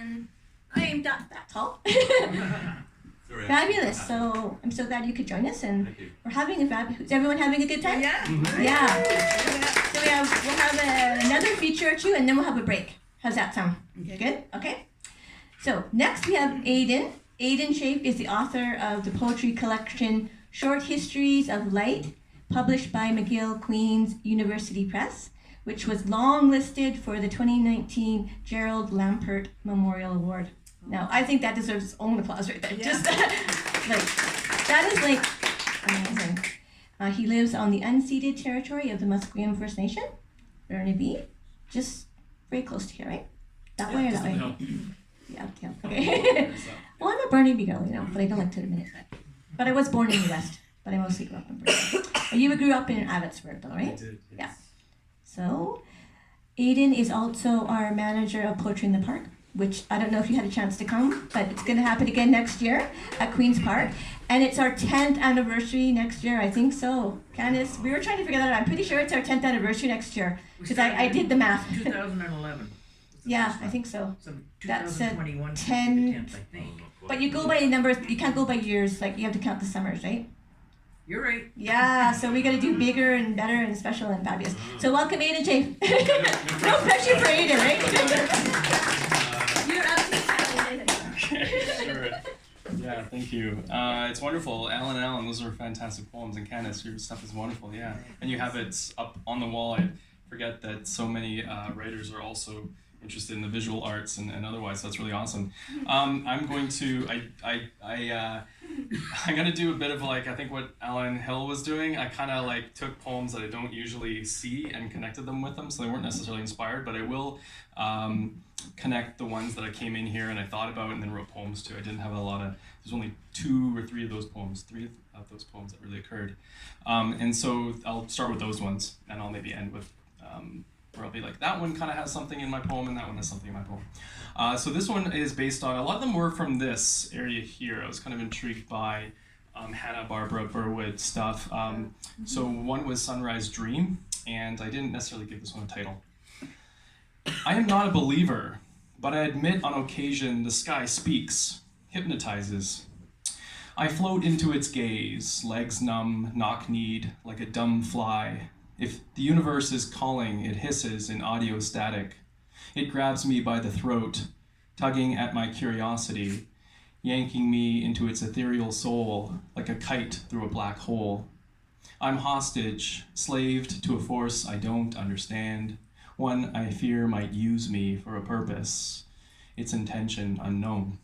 and I am not that tall. Sorry, Fabulous. So I'm so glad you could join us, and Thank you. we're having a fabulous. Is everyone having a good time? Yeah. Yeah. So we'll have another feature or two, and then we'll have a break. How's that sound? Okay. Good? Okay. So next we have Aidan. Aidan Shape is the author of the poetry collection Short Histories of Light, published by McGill Queen's University Press, which was longlisted for the 2019 Gerald Lampert Memorial Award. Now, I think that deserves its own applause right there. Yeah. Just like, that is like amazing. He lives on the unceded territory of the Musqueam First Nation, Burnaby, just very close to here, right? That way or that way? Yeah, okay. Well, I'm a Burnaby girl, but I don't like to admit it. But I was born in the West, but I mostly grew up in Burnaby. And you grew up in Abbotsford, though, right? I did, yes. Yeah. So, Aidan is also our manager of Poetry in the Park, which I don't know if you had a chance to come, but it's going to happen again next year at Queen's Park. And it's our 10th anniversary next year, I think so. Candice, we were trying to figure that out. I'm pretty sure it's our 10th anniversry next year, because I did the math. 2011. Yeah, I think so. So That's a 2021 10 the 10th, I think. But you go by numbers, you can't go by years, like you have to count the summers, right? You're right. Yeah, so we got to do bigger and better and special and fabulous. So welcome Aidan Shape. No pressure for Aidan, right? You're Sure. Yeah, thank you. It's wonderful. Alan, those are fantastic poems. And Candice, your stuff is wonderful, yeah. And you have it up on the wall. I forget that so many writers are also interested in the visual arts and otherwise. So that's really awesome. I'm going to, I'm going to do a bit of like, I think what Alan Hill was doing. I kind of like took poems that I don't usually see and connected them with them. So they weren't necessarily inspired, but I will connect the ones that I came in here and I thought about and then wrote poems to. I didn't have a lot of, there's only 2 or 3 of those poems, 3 of those poems that really occurred. And so I'll start with those ones and I'll maybe end with, where I'll be like, that one kind of has something in my poem and that one has something in my poem. So this one is based on, a lot of them were from this area here. I was kind of intrigued by Hannah Barbara Burwood stuff. So one was Sunrise Dream, and I didn't necessarily give this one a title. I am not a believer, but I admit on occasion the sky speaks, hypnotizes. I float into its gaze, legs numb, knock-kneed, like a dumb fly. If the universe is calling, it hisses in audio static. It grabs me by the throat, tugging at my curiosity, yanking me into its ethereal soul like a kite through a black hole. I'm hostage, slaved to a force I don't understand, one I fear might use me for a purpose, its intention unknown.